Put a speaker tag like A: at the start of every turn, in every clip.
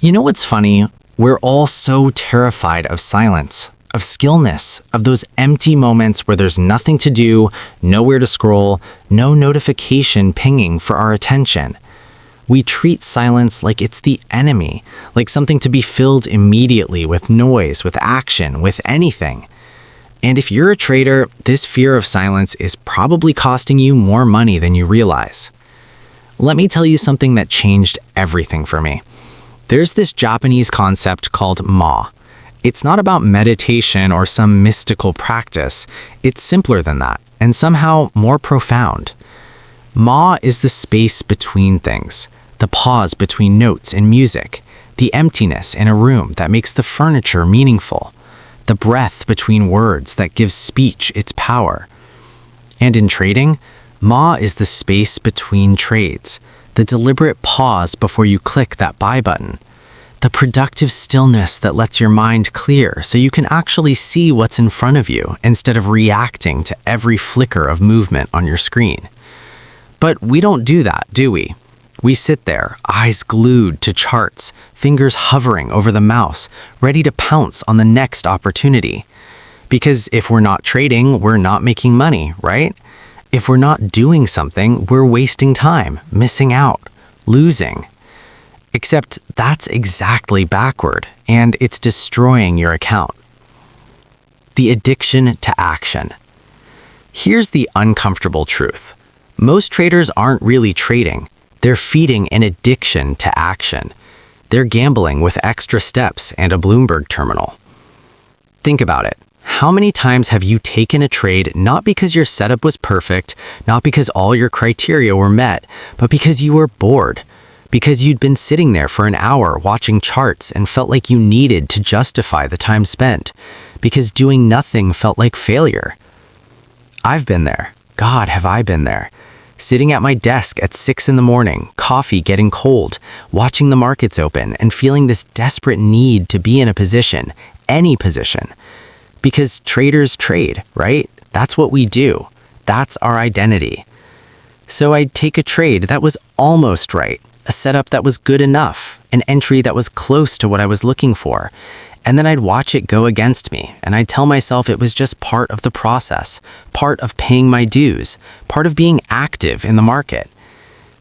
A: You know what's funny? We're all so terrified of silence, of stillness, of those empty moments where there's nothing to do, nowhere to scroll, no notification pinging for our attention. We treat silence like it's the enemy, like something to be filled immediately with noise, with action, with anything. And if you're a trader, this fear of silence is probably costing you more money than you realize. Let me tell you something that changed everything for me. There's this Japanese concept called ma. It's not about meditation or some mystical practice. It's simpler than that, and somehow more profound. Ma is the space between things, the pause between notes and music, the emptiness in a room that makes the furniture meaningful, the breath between words that gives speech its power. And in trading, ma is the space between trades, the deliberate pause before you click that buy button, the productive stillness that lets your mind clear so you can actually see what's in front of you instead of reacting to every flicker of movement on your screen. But we don't do that, do we? We sit there, eyes glued to charts, fingers hovering over the mouse, ready to pounce on the next opportunity. Because if we're not trading, we're not making money, right? If we're not doing something, we're wasting time, missing out, losing. Except that's exactly backward, and it's destroying your account. The addiction to action. Here's the uncomfortable truth. Most traders aren't really trading. They're feeding an addiction to action. They're gambling with extra steps and a Bloomberg terminal. Think about it. How many times have you taken a trade not because your setup was perfect, not because all your criteria were met, but because you were bored? Because you'd been sitting there for an hour watching charts and felt like you needed to justify the time spent? Because doing nothing felt like failure? I've been there. God, have I been there. Sitting at my desk at 6 a.m, coffee getting cold, watching the markets open, and feeling this desperate need to be in a position, any position. Because traders trade, right? That's what we do. That's our identity. So I'd take a trade that was almost right, a setup that was good enough, an entry that was close to what I was looking for, and then I'd watch it go against me, and I'd tell myself it was just part of the process, part of paying my dues, part of being active in the market.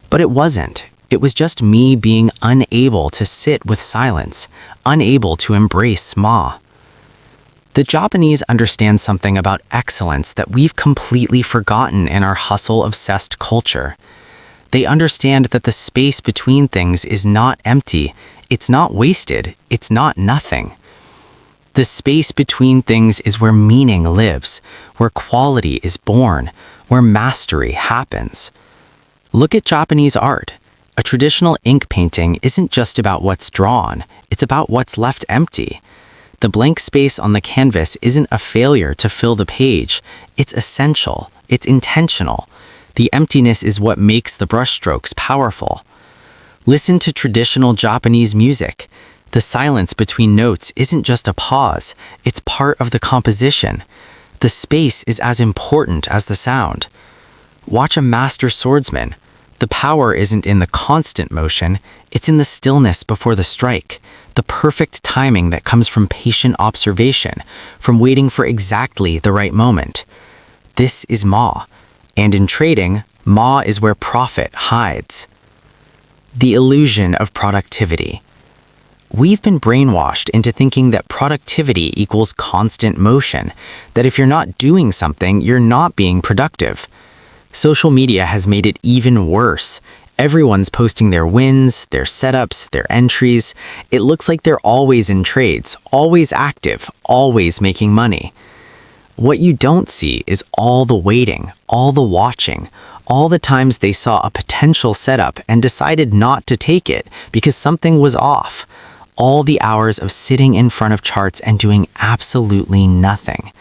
A: But it wasn't. It was just me being unable to sit with silence, unable to embrace ma. The Japanese understand something about excellence that we've completely forgotten in our hustle-obsessed culture. They understand that the space between things is not empty, it's not wasted, it's not nothing. The space between things is where meaning lives, where quality is born, where mastery happens. Look at Japanese art. A traditional ink painting isn't just about what's drawn, it's about what's left empty. The blank space on the canvas isn't a failure to fill the page. It's essential. It's intentional. The emptiness is what makes the brushstrokes powerful. Listen to traditional Japanese music. The silence between notes isn't just a pause. It's part of the composition. The space is as important as the sound. Watch a master swordsman. The power isn't in the constant motion. It's in the stillness before the strike. The perfect timing that comes from patient observation, from waiting for exactly the right moment. This is ma, and in trading, ma is where profit hides. The illusion of productivity. We've been brainwashed into thinking that productivity equals constant motion, that if you're not doing something, you're not being productive. Social media has made it even worse. Everyone's posting their wins, their setups, their entries. It looks like they're always in trades, always active, always making money. What you don't see is all the waiting, all the watching, all the times they saw a potential setup and decided not to take it because something was off. All the hours of sitting in front of charts and doing absolutely nothing.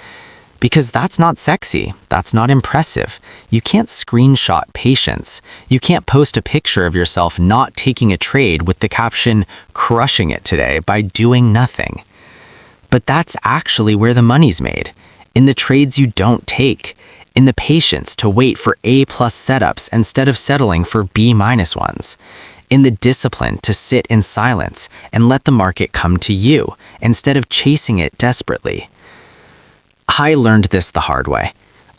A: Because that's not sexy, that's not impressive. You can't screenshot patience. You can't post a picture of yourself not taking a trade with the caption, "crushing it today" by doing nothing. But that's actually where the money's made. In the trades you don't take. In the patience to wait for A+ setups instead of settling for B- ones. in the discipline to sit in silence and let the market come to you instead of chasing it desperately. I learned this the hard way.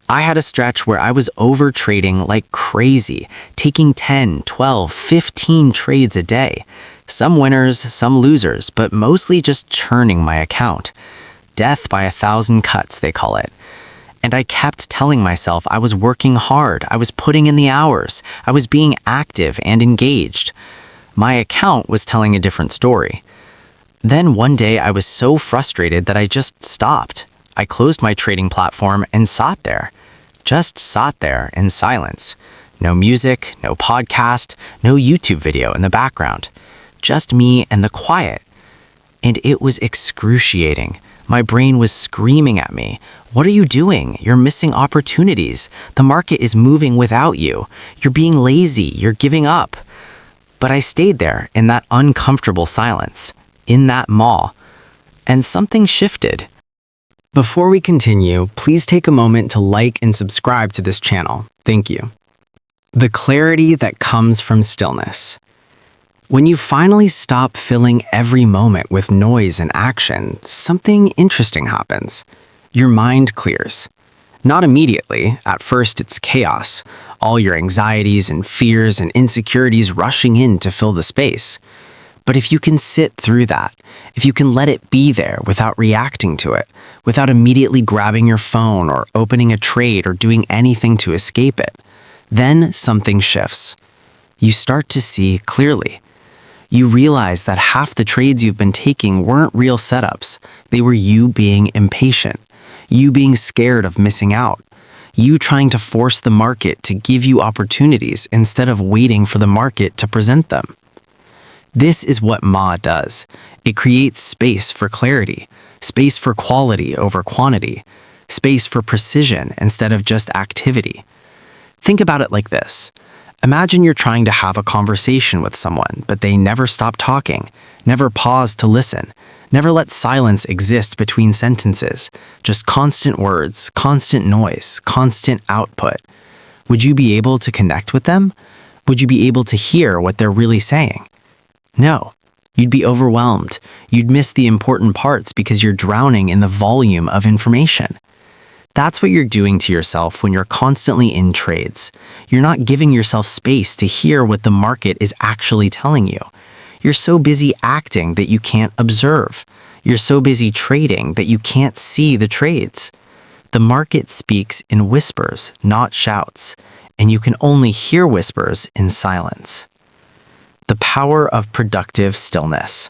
A: I had a stretch where I was overtrading like crazy, taking 10, 12, 15 trades a day. Some winners, some losers, but mostly just churning my account. Death by 1,000 cuts, they call it. And I kept telling myself I was working hard, I was putting in the hours, I was being active and engaged. My account was telling a different story. Then one day I was so frustrated that I just stopped. I closed my trading platform and sat there. Just sat there in silence. No music, no podcast, no YouTube video in the background. Just me and the quiet. And it was excruciating. My brain was screaming at me. What are you doing? You're missing opportunities. The market is moving without you. You're being lazy. You're giving up. But I stayed there in that uncomfortable silence, in that maw. And something shifted. Before we continue, please take a moment to like and subscribe to this channel. Thank you. The clarity that comes from stillness. When you finally stop filling every moment with noise and action, something interesting happens. Your mind clears. Not immediately. At first, it's chaos. All your anxieties and fears and insecurities rushing in to fill the space. But if you can sit through that, if you can let it be there without reacting to it, without immediately grabbing your phone or opening a trade or doing anything to escape it, then something shifts. You start to see clearly. You realize that half the trades you've been taking weren't real setups. They were you being impatient, you being scared of missing out, you trying to force the market to give you opportunities instead of waiting for the market to present them. This is what Ma does. It creates space for clarity, space for quality over quantity, space for precision instead of just activity. Think about it like this. Imagine you're trying to have a conversation with someone, but they never stop talking, never pause to listen, never let silence exist between sentences, just constant words, constant noise, constant output. Would you be able to connect with them? Would you be able to hear what they're really saying? No. You'd be overwhelmed. You'd miss the important parts because you're drowning in the volume of information. That's what you're doing to yourself when you're constantly in trades. You're not giving yourself space to hear what the market is actually telling you. You're so busy acting that you can't observe. You're so busy trading that you can't see the trades. The market speaks in whispers, not shouts, and you can only hear whispers in silence. The power of productive stillness.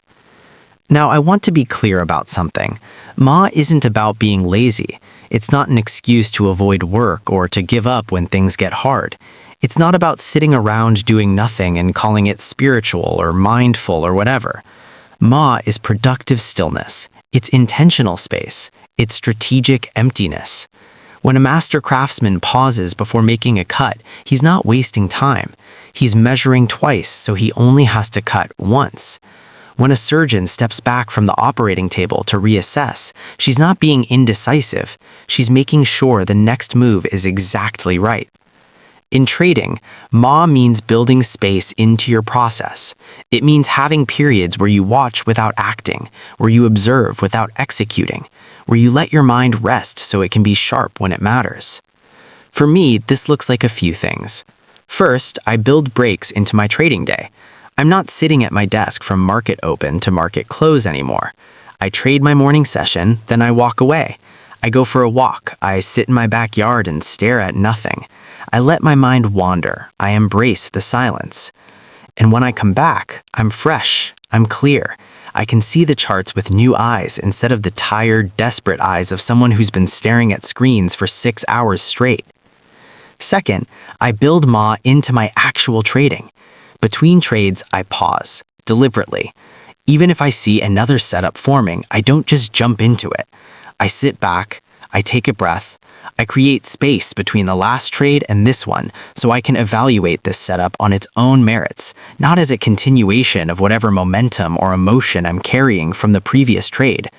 A: Now, I want to be clear about something. Ma isn't about being lazy. It's not an excuse to avoid work or to give up when things get hard. It's not about sitting around doing nothing and calling it spiritual or mindful or whatever. Ma is productive stillness. It's intentional space. It's strategic emptiness. When a master craftsman pauses before making a cut, he's not wasting time. He's measuring twice, so he only has to cut once. When a surgeon steps back from the operating table to reassess, she's not being indecisive. She's making sure the next move is exactly right. In trading, Ma means building space into your process. It means having periods where you watch without acting, where you observe without executing, where you let your mind rest so it can be sharp when it matters. For me, this looks like a few things. First, I build breaks into my trading day. I'm not sitting at my desk from market open to market close anymore. I trade my morning session, then I walk away. I go for a walk. I sit in my backyard and stare at nothing. I let my mind wander. I embrace the silence. And when I come back, I'm fresh. I'm clear. I can see the charts with new eyes instead of the tired, desperate eyes of someone who's been staring at screens for 6 hours straight. Second, I build Ma into my actual trading. Between trades, I pause, deliberately. Even if I see another setup forming, I don't just jump into it. I sit back, I take a breath, I create space between the last trade and this one so I can evaluate this setup on its own merits, not as a continuation of whatever momentum or emotion I'm carrying from the previous trade.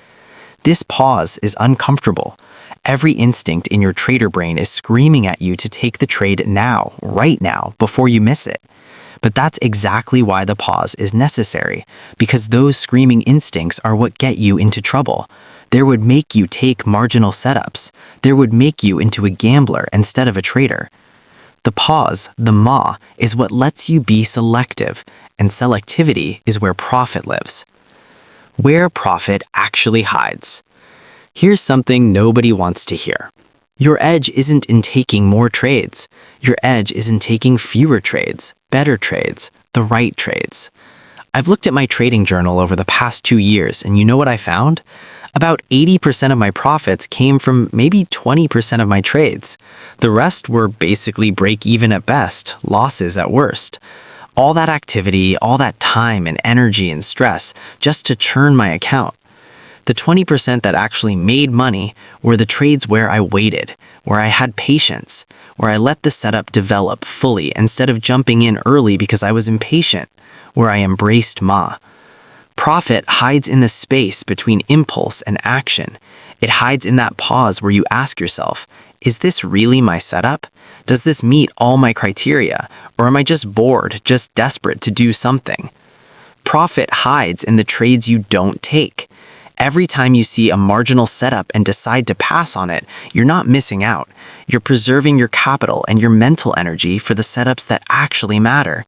A: This pause is uncomfortable. Every instinct in your trader brain is screaming at you to take the trade now, right now, before you miss it. But that's exactly why the pause is necessary, because those screaming instincts are what get you into trouble. They would make you take marginal setups. They would make you into a gambler instead of a trader. The pause, the ma, is what lets you be selective, and selectivity is where profit lives. Where profit actually hides. Here's something nobody wants to hear. Your edge isn't in taking more trades. Your edge is in taking fewer trades, better trades, the right trades. I've looked at my trading journal over the past 2 years, and you know what I found? About 80% of my profits came from maybe 20% of my trades. The rest were basically break even at best, losses at worst. All that activity, all that time and energy and stress just to churn my account. The 20% that actually made money were the trades where I waited, where I had patience, where I let the setup develop fully instead of jumping in early because I was impatient, where I embraced ma. Profit hides in the space between impulse and action. It hides in that pause where you ask yourself, is this really my setup? Does this meet all my criteria? Or am I just bored, just desperate to do something? Profit hides in the trades you don't take. Every time you see a marginal setup and decide to pass on it, you're not missing out. You're preserving your capital and your mental energy for the setups that actually matter.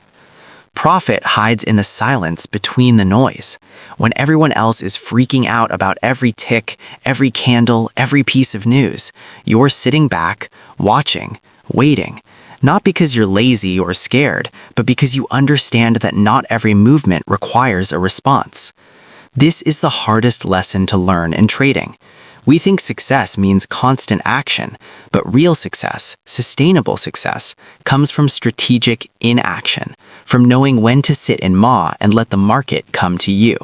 A: Profit hides in the silence between the noise. When everyone else is freaking out about every tick, every candle, every piece of news, you're sitting back, watching, waiting. Not because you're lazy or scared, but because you understand that not every movement requires a response. This is the hardest lesson to learn in trading. We think success means constant action, but real success, sustainable success, comes from strategic inaction, from knowing when to sit in ma and let the market come to you.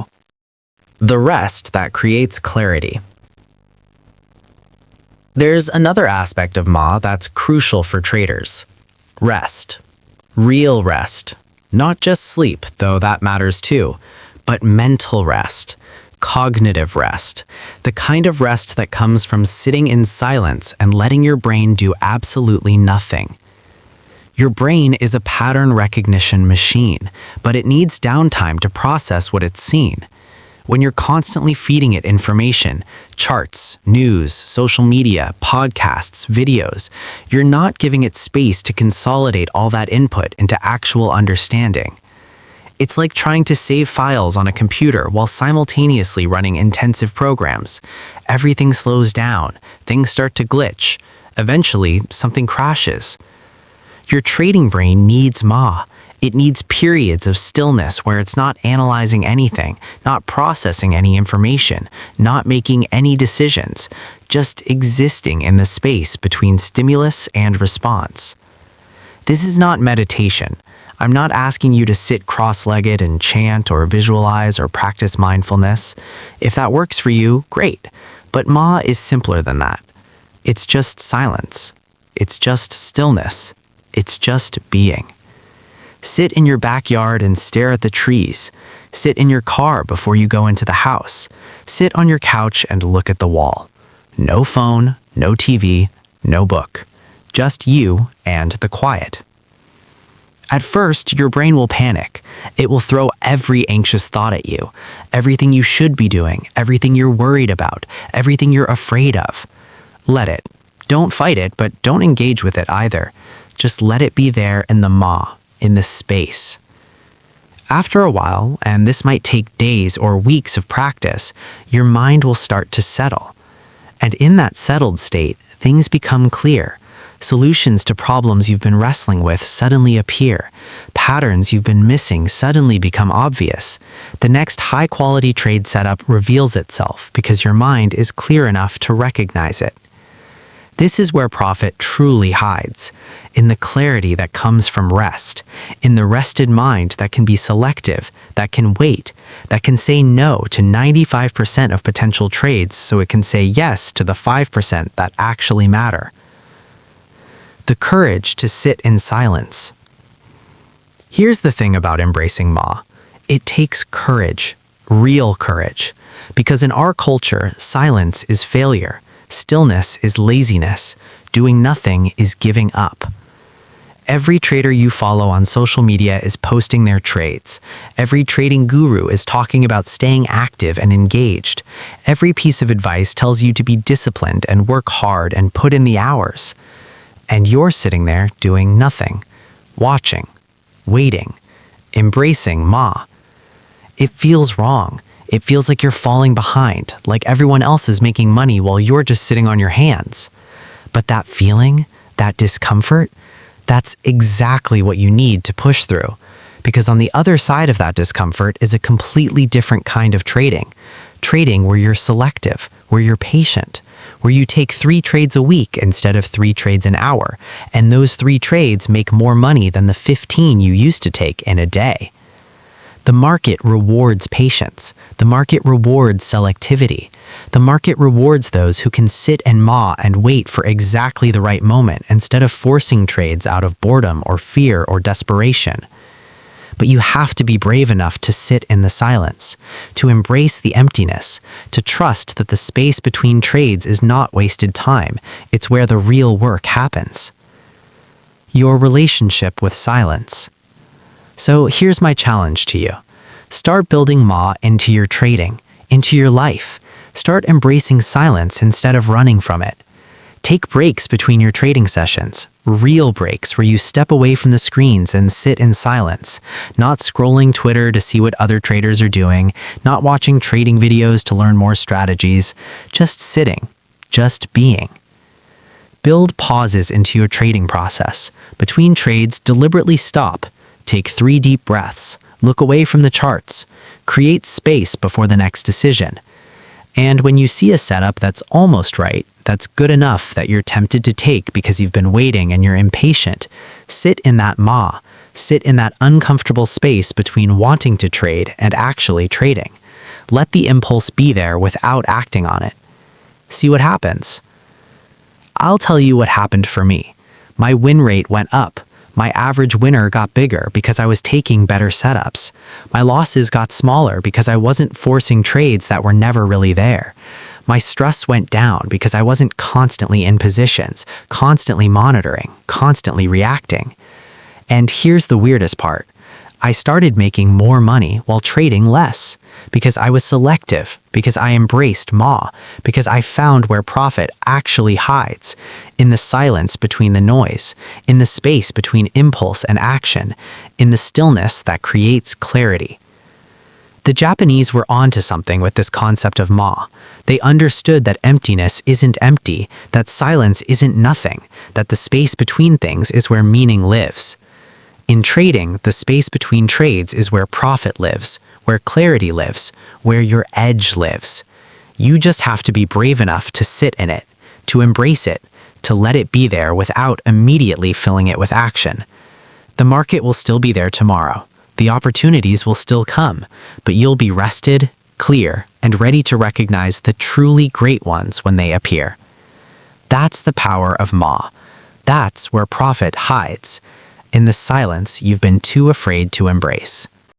A: The rest that creates clarity. There's another aspect of ma that's crucial for traders. Rest. Real rest. Not just sleep, though that matters too, but mental rest. Cognitive rest, the kind of rest that comes from sitting in silence and letting your brain do absolutely nothing. Your brain is a pattern recognition machine, but it needs downtime to process what it's seen. When you're constantly feeding it information, charts, news, social media, podcasts, videos, you're not giving it space to consolidate all that input into actual understanding. It's like trying to save files on a computer while simultaneously running intensive programs. Everything slows down, things start to glitch. Eventually, something crashes. Your trading brain needs ma. It needs periods of stillness where it's not analyzing anything, not processing any information, not making any decisions, just existing in the space between stimulus and response. This is not meditation. I'm not asking you to sit cross-legged and chant or visualize or practice mindfulness. If that works for you, great. But ma is simpler than that. It's just silence. It's just stillness. It's just being. Sit in your backyard and stare at the trees. Sit in your car before you go into the house. Sit on your couch and look at the wall. No phone, no TV, no book. Just you and the quiet. At first, your brain will panic. It will throw every anxious thought at you, everything you should be doing, everything you're worried about, everything you're afraid of. Let it. Don't fight it, but don't engage with it either. Just let it be there in the ma, in the space. After a while, and this might take days or weeks of practice, your mind will start to settle. And in that settled state, things become clear. Solutions to problems you've been wrestling with suddenly appear. Patterns you've been missing suddenly become obvious. The next high-quality trade setup reveals itself because your mind is clear enough to recognize it. This is where profit truly hides, in the clarity that comes from rest, in the rested mind that can be selective, that can wait, that can say no to 95% of potential trades so it can say yes to the 5% that actually matter. The courage to sit in silence. Here's the thing about embracing ma. It takes courage, real courage, because in our culture, silence is failure, stillness is laziness, doing nothing is giving up. Every trader you follow on social media is posting their trades. Every trading guru is talking about staying active and engaged. Every piece of advice tells you to be disciplined and work hard and put in the hours. And you're sitting there doing nothing, watching, waiting, embracing Ma. It feels wrong. It feels like you're falling behind, like everyone else is making money while you're just sitting on your hands. But that feeling, that discomfort, that's exactly what you need to push through. Because on the other side of that discomfort is a completely different kind of trading. Trading where you're selective, where you're patient, where you take 3 trades a week instead of 3 trades an hour, and those 3 trades make more money than the 15 you used to take in a day. The market rewards patience. The market rewards selectivity. The market rewards those who can sit and maw and wait for exactly the right moment instead of forcing trades out of boredom or fear or desperation. But you have to be brave enough to sit in the silence, to embrace the emptiness, to trust that the space between trades is not wasted time. It's where the real work happens. Your relationship with silence. So here's my challenge to you. Start building Ma into your trading, into your life. Start embracing silence instead of running from it. Take breaks between your trading sessions, real breaks where you step away from the screens and sit in silence, not scrolling Twitter to see what other traders are doing, not watching trading videos to learn more strategies, just sitting, just being. Build pauses into your trading process. Between trades, deliberately stop. Take 3 deep breaths, look away from the charts, create space before the next decision. And when you see a setup that's almost right, that's good enough that you're tempted to take because you've been waiting and you're impatient, sit in that ma, sit in that uncomfortable space between wanting to trade and actually trading. Let the impulse be there without acting on it. See what happens. I'll tell you what happened for me. My win rate went up. My average winner got bigger because I was taking better setups. My losses got smaller because I wasn't forcing trades that were never really there. My stress went down because I wasn't constantly in positions, constantly monitoring, constantly reacting. And here's the weirdest part. I started making more money while trading less because I was selective, because I embraced Ma, because I found where profit actually hides, in the silence between the noise, in the space between impulse and action, in the stillness that creates clarity. The Japanese were onto something with this concept of Ma. They understood that emptiness isn't empty, that silence isn't nothing, that the space between things is where meaning lives. In trading, the space between trades is where profit lives, where clarity lives, where your edge lives. You just have to be brave enough to sit in it, to embrace it, to let it be there without immediately filling it with action. The market will still be there tomorrow. The opportunities will still come, but you'll be rested, clear, and ready to recognize the truly great ones when they appear. That's the power of Ma. That's where profit hides, in the silence you've been too afraid to embrace.